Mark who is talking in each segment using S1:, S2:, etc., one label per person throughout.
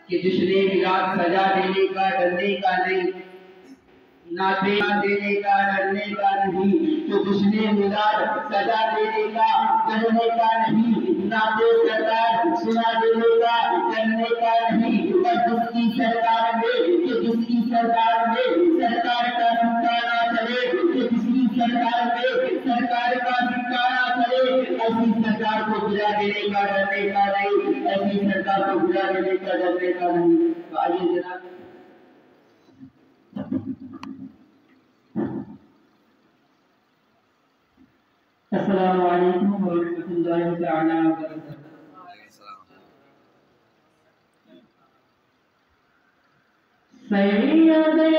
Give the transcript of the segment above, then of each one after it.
S1: कि जिसने मिलाद सजा देने का डरने का नहीं, नाते देने का डरने का नहीं, तो जिसने मिलाद सजा देने का डरने का नहीं, नाते सरकार सुना देने का डरने का नहीं, और जिसकी सरकार में सरकार का सिक्का ना चले, कि जिसकी सरकार में सरकार का सिक्का ना चले, ऐसी सरकार को गिरा देने का डरने का नहीं, ऐसी सरकार को गिरा देने का डरने का नहीं। तो आइए जनाब अस्सलामु अलैकुम व रहमतुल्लाहि तआला व बरकातहू। सैयदे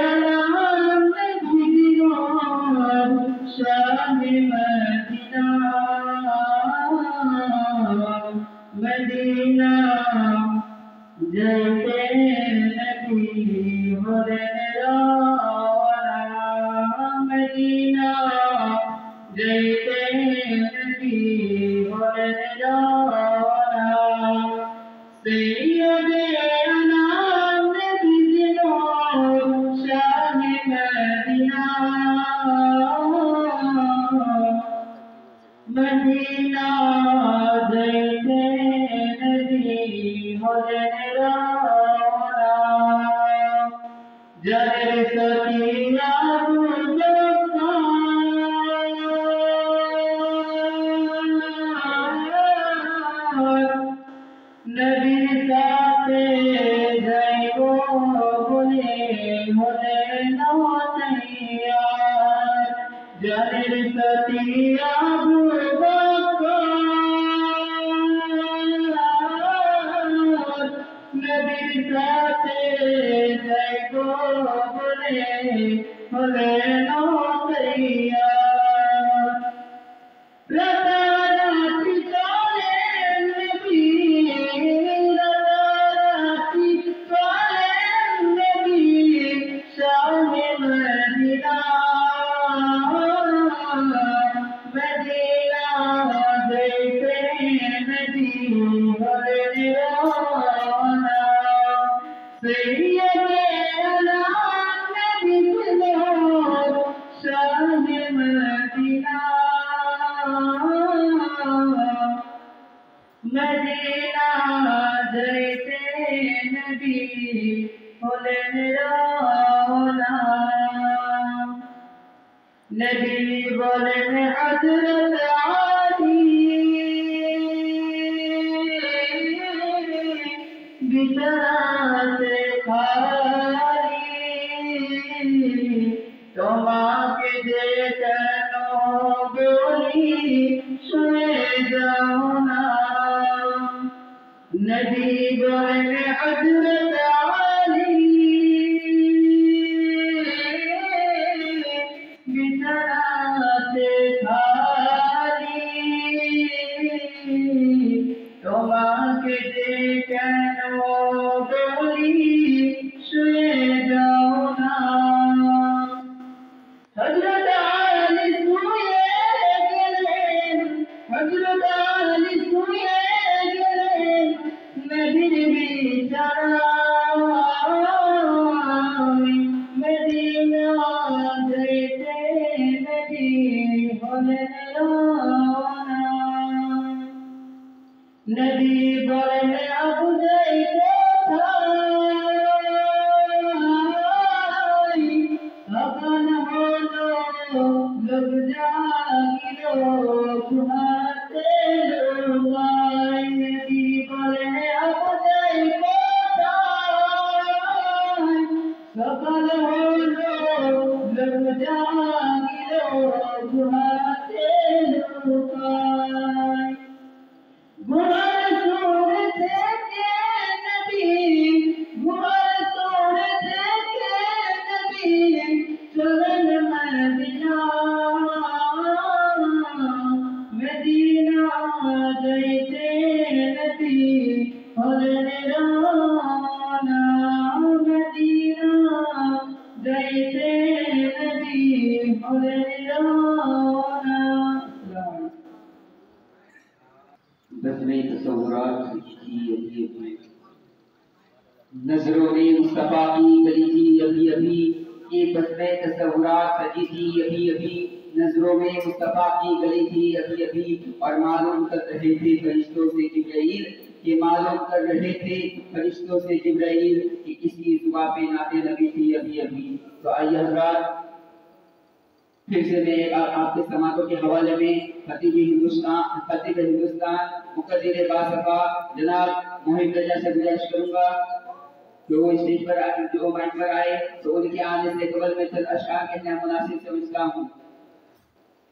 S1: आलम दीवार शाह मदीना मदीना जैसे नबी होने रवाना मदीना जैसे नबी होने रवाना सैयदे आलम दीवार शाह मदीना मदीना जैसे नबी होने रवाना जरे सतिया नबी साथे जाइबो बोले होने न तैयार जरे सतिया नबी साथे जाइबो बोले होने न तैयार मदीना जैसे नबी होले रवाना नबी बोले हजरत आली बिना से खाली তোমাকে দেখানো বলি শুয়ে যাও না নবী বলেন হযরত আলী বিছানাতে খালি তোমাকে দেখানো বলি শুয়ে যাও না हजरत अली सुए गए नबी बिचारा मदीना जैसे नबी होने रवाना नबी बोले अब जैसे था नजरों में मुस्तफा की गली थी अभी अभी, ये बसरे तस्वुरात सजी थी अभी अभी। नजरों में मुस्तफा की गली थी अभी अभी, और मालूम कर रहे थे फरिश्तों से जिब्राइल, ये मालूम कर रहे थे फरिश्तों से जिब्राइल कि किसकी जुबान पे नाते लगी थी अभी अभी। तो आइए हज़रात, फिर से मैं आपके समातों के हवाले में खतीब हिंदुस्तान मुकद्दिर बासफा जनाब मोहित रजा से गुजारिश करूंगा जो स्टेज पर जो माइक पर आए, तो उनके आने से कबल में चंद अशआर कहना मुनासिब समझता हूँ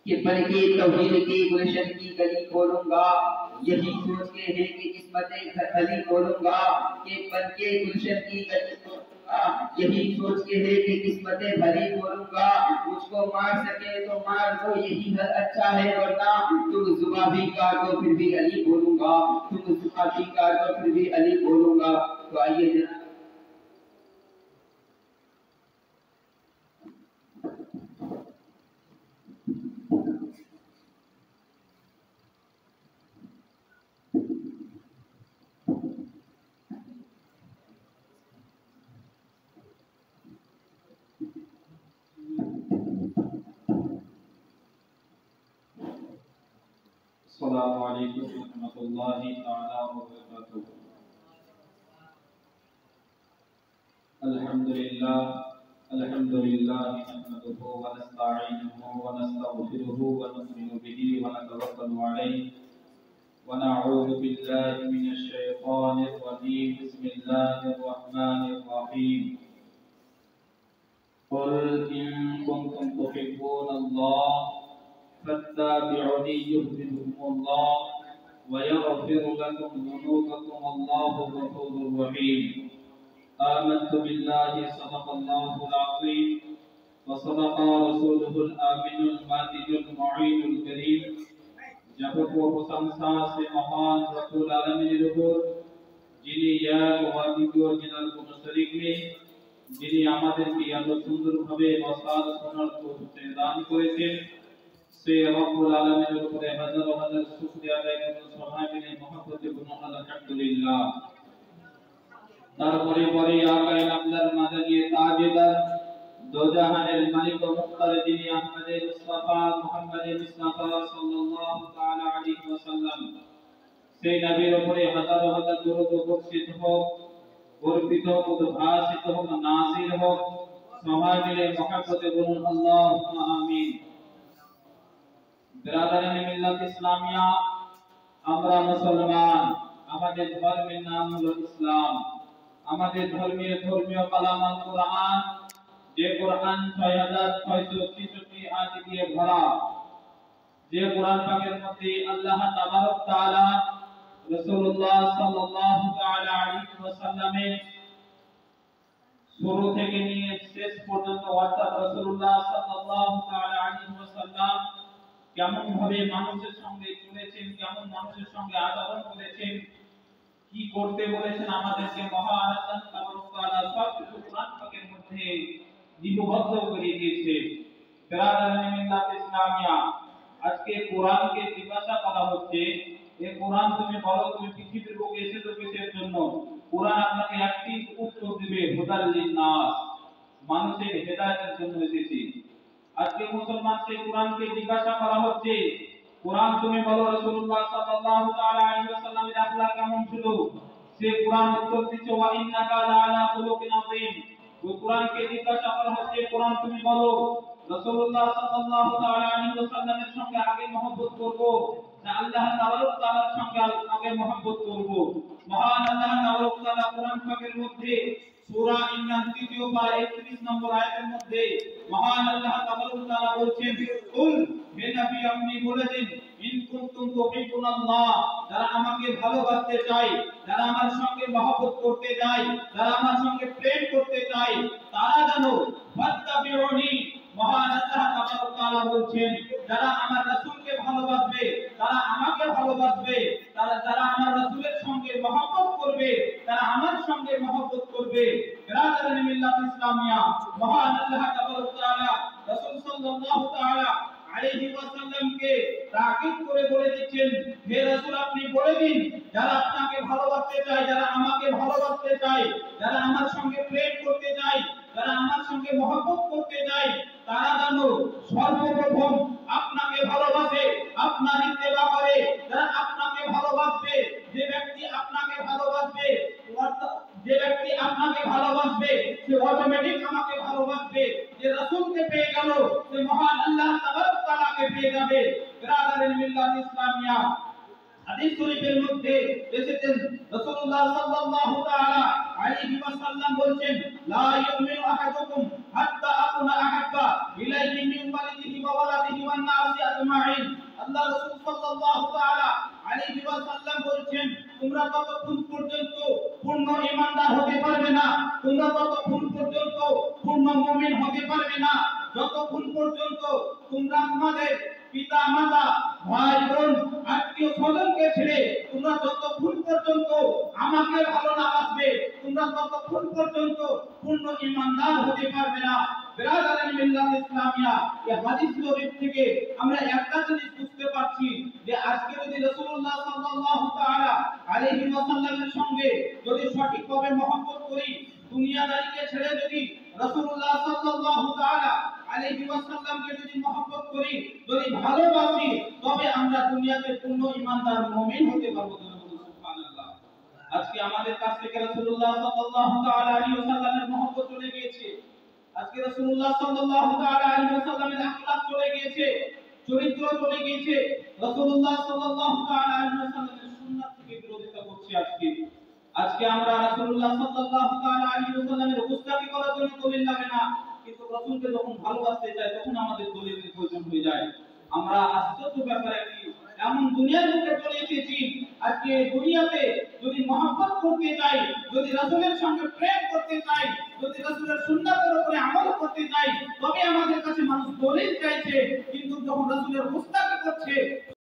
S1: कि बन के तौहीद की गुलशन की गली खोलूंगा, यही सोच के है कि किस्मतें खली खोलूंगा, कि बन के गुलशन की गली खोलूंगा, यही सोच के है कि किस्मतें भली खोलूंगा। मुझको मार सके तो मार दो, यही हर अच्छा है, वरना तुम जुबां भी काटो फिर भी अली बोलूंगा, तुम जुबां भी काटो फिर भी अली बोलूंगा। तो आइए जनाब,
S2: अस्सलामु अलैकुम रहमतुल्लाहि तआला व बरकातुहू। अल्हम्दुलिल्लाह नहमदुहु व नस्तईनुहु व नस्तगफिरुहु व नु'मिनु बिही व नतवक्कलु अलैहि व नऊज़ु बिल्लाहि मिनश शैतानिर रजीम। बिस्मिल्लाहिर रहमानिर रहीम। क़ुल इन कुंतुम तुहिब्बूनल्लाह फत्तबि'ूनी युहब्बिकुमुल्लाह व यग़फिर लकुम ज़ुनूबकुम अल्लाहु गफूरुर रहीम। आमन्तु बिल्लाहि सदक़ल्लाहुल अज़ीम व सदक़ रसूलुहुल आमिनुल मातिनुल मुईनुल करीम। जब वो प्रशंसा से महान रब्बुल आलमीन উপর, যিনি এক ও অদ্বিতীয়, যিনার কোনো শরীক নেই, যিনি আমাদেরকে এত সুন্দরভাবে বসার শোনার তৌফিক দান করেছেন, সেই রব্বুল আলামিনের উপরে হাজার হাজার শুকরিয়া আদায় করুন। সবাই মিলে মহব্বতে বলুন আলহামদুলিল্লাহ। তারপরে পরে আকায়ে নামদার মাদানিয়ে তাজদার দো জাহানের মালিক ও মুখতার, যিনি আহমদে মুস্তাফা মুহাম্মদে মুস্তাফা সাল্লাল্লাহু তাআলা আলাইহি ওয়াসাল্লাম, সেই নবীর উপরে হাজার হাজার দরুদ ও বর্ষিত হোক, বর্ষিত হোক, উদ্ভাসিত হোক, নাযিল হোক। সবাই মিলে মহব্বতে বলুন আল্লাহুম্মা আমিন। বিরাদারানে মিল্লাত ইসলামিয়া, আমরা মুসলমান, আমাদের ধর্মের নাম হলো ইসলাম। আমাদের ধর্মীয় কালাম আল কোরআন, যে কোরআন 6663 আয়াত দিয়ে ভরা, যে কোরআন পাকের মধ্যে আল্লাহ তাবারক তাআলা রাসূলুল্লাহ সাল্লাল্লাহু তাআলা আলাইহি ওয়াসাল্লামের শুরু থেকে নিয়ে শেষ পর্যন্ত, অর্থাৎ রাসূলুল্লাহ সাল্লাল্লাহু তাআলা আলাইহি ওয়াসাল্লাম কেমন ভাবে মানুষের সঙ্গে চলেছেন, কেমন মানুষের সঙ্গে আচরণ করেছেন, কি করতে বলেছেন আমাদেরকে, মহান আল্লাহ তাবারক তাআলা সব কিছু কোরআন পাকের মধ্যে লিপিবদ্ধ করে দিয়েছে। বিরাদারানে মিল্লাত ইসলামিয়া, আজকে কোরআনকে জিজ্ঞাসা করা হচ্ছে, এই কোরআন তুমি বলো, তুমি পৃথিবীর বুকে এসেছো কিসের জন্য? কোরআন আপনাকে একটি উত্তর দিবে, হুদাল লিন্নাস, মানুষের হেদায়েতের জন্য এসেছে। আজকে মুসলমান সেই কোরআনকে জিজ্ঞাসা করা হচ্ছে, কোরআন তুমি বলো রাসূলুল্লাহ সাল্লাল্লাহু তাআলা আলাইহি ওয়াসাল্লামের আখলাক কেমন ছিল? সে কোরআন উত্তর দিচ্ছে ওয়া ইন্নাকা লাআলা খুলুকিন আযীম। ওই কোরআনকে জিজ্ঞাসা করা হচ্ছে, কোরআন তুমি বলো রাসূলুল্লাহ সাল্লাল্লাহু তাআলা আলাইহি ওয়াসাল্লামের সঙ্গে আগে মহব্বত করব না আল্লাহ তাবারক তাআলার সঙ্গে আগে মহব্বত করব? মহান আল্লাহ তাবারক তাআলা কোরআন পাকের মধ্যে সূরা ইমরান ৩য় পারা ৩১ নম্বর আয়াতের মধ্যে মহান আল্লাহ তাবারক তাআলা বলছেন, কুল, হে নবী আপনি বলে দিন, ইন কুনতুম তুহিব্বুনাল্লাহ, যারা আমাকে ভালোবাসতে চায়, যারা আমার সঙ্গে মহব্বত করতে চায়, যারা আমার সঙ্গে প্রেম করতে চায়, তারা জানো ফাত্তাবিউনি, মহান আল্লাহ তাবারক তাআলা বলছেন, যারা আমার রাসূলকে ভালোবাসবে, তারা আমাকে ভালোবাসবে, যারা আমার রাসূলের সঙ্গে মহব্বত করবে, তারা আমার সঙ্গে মহব্বত করবে। বিরাদারানে মিল্লাত ইসলামিয়া, মহান আল্লাহ তাবারক তাআলা রাসূল সাল্লাল্লাহু তাআলা আলাইহি ওয়াসাল্লামকে তাকিদ করে বলে দিচ্ছেন, হে রাসূল আপনি বলে দিন, যারা আপনাকে ভালোবাসতে চায়, যারা আমাকে ভালোবাসতে চায়, যারা আমার সঙ্গে প্রেম করতে চায়, যারা আমার সঙ্গে মহব্বত করতে চায়, তারা যেন সর্বপ্রথম আপনাকে ভালোবাসে, আপনার ইত্তেবা করে। যারা আপনাকে ভালোবাসবে, যে ব্যক্তি আপনাকে ভালোবাসবে, যে ব্যক্তি আপনাকে ভালোবাসবে সে অটোমেটিক আমাকে ভালোবাসবে। যে রাসূলকে পেয়ে গেল সে মহান আল্লাহ তাবারক তাআলাকে পেয়ে যাবে। ব্রাদারের মিল্লাত ইসলামিয়া, হাদিস শরীফের মধ্যে এসেছেন রাসূলুল্লাহ সাল্লাল্লাহু তাআলা আলাইহি ওয়াসাল্লাম বলেন, লা ইউমিনু আহাদুকুম হাত্তা আকুনা আহাব্বা ইলাইহি মিন ওয়ালিদিহি ওয়া ওয়ালাদিহি ওয়ান নাসি আজমাইন। আল্লাহ রাসূল সাল্লাল্লাহু তাআলা আলাইহি ওয়াসাল্লাম বলেন, তোমরা ততক্ষণ পর্যন্ত পূর্ণ ঈমানদার হতে পারবে না, তোমরা ততক্ষণ পর্যন্ত পূর্ণ মুমিন হতে পারবে না, যতক্ষণ পর্যন্ত তোমরা তোমাদের পিতা মাতা ভাই বোন আত্মীয় স্বজনকে ছেড়ে তোমরা যতক্ষণ পর্যন্ত আমাকে ভালো না বাসবে, তোমরা ততক্ষণ পর্যন্ত পূর্ণ ঈমানদার হতে পারবে না। ব্রাদারান মিল্লাত ইসলামিয়া, এই হাদিস শরীফ থেকে আমরা একটা জিনিস বুঝতে পারছি যে আজকে যদি রাসূলুল্লাহ সাল্লাল্লাহু তাআলা আলাইহি ওয়াসাল্লামের সঙ্গে যদি সঠিকভাবে মহব্বত করি, দুনিয়াদারিকে ছেড়ে যদি রাসূলুল্লাহ সাল্লাল্লাহু তাআলা আলাইহি ওয়াসাল্লামকে যদি মহব্বত করি, যদি ভালোবাসি, তবে আমরা দুনিয়াতে পূর্ণ ঈমানদার মুমিন হতে পারবো। সুবহানাল্লাহ। আজকে আমাদের কাছ থেকে রাসূলুল্লাহ সাল্লাল্লাহু তাআলা আলাইহি ওয়াসাল্লামের মহব্বত চলে গিয়েছে। আজকে রাসূলুল্লাহ সাল্লাল্লাহু তাআলা আলাইহি ওয়াসাল্লামের আখলাক চলে গিয়েছে, চরিত্র চলে গিয়েছে। রাসূলুল্লাহ সাল্লাল্লাহু তাআলা আলাইহি ওয়াসাল্লামের সুন্নাত থেকে বিরোধিতা করছে। আজকে আমরা রাসূলুল্লাহ সাল্লাল্লাহু তাআলা আলাইহি ওয়াসাল্লামের উপস্থাপি করার জন্য দলিল লাগে না, কিন্তু রাসূলকে যখন ভালোবাসতে চাই তখন আমাদের দলিলের প্রয়োজন হয়ে যায়। আমরা আশ্চর্য ব্যাপার একটি এমন দুনিয়ার মধ্যে চলে এসেছি, আজকে দুনিয়াতে যদি মহব্বত করতে চাই, যদি রাসূলের সঙ্গে প্রেম করতে চাই, যদি রাসূলের সুন্নাতের উপরে আমল করতে চাই, তবে আমাদের কাছে মানুষ দলিল চাইছে। কিন্তু যখন রাসূলের উপস্থাপি করছে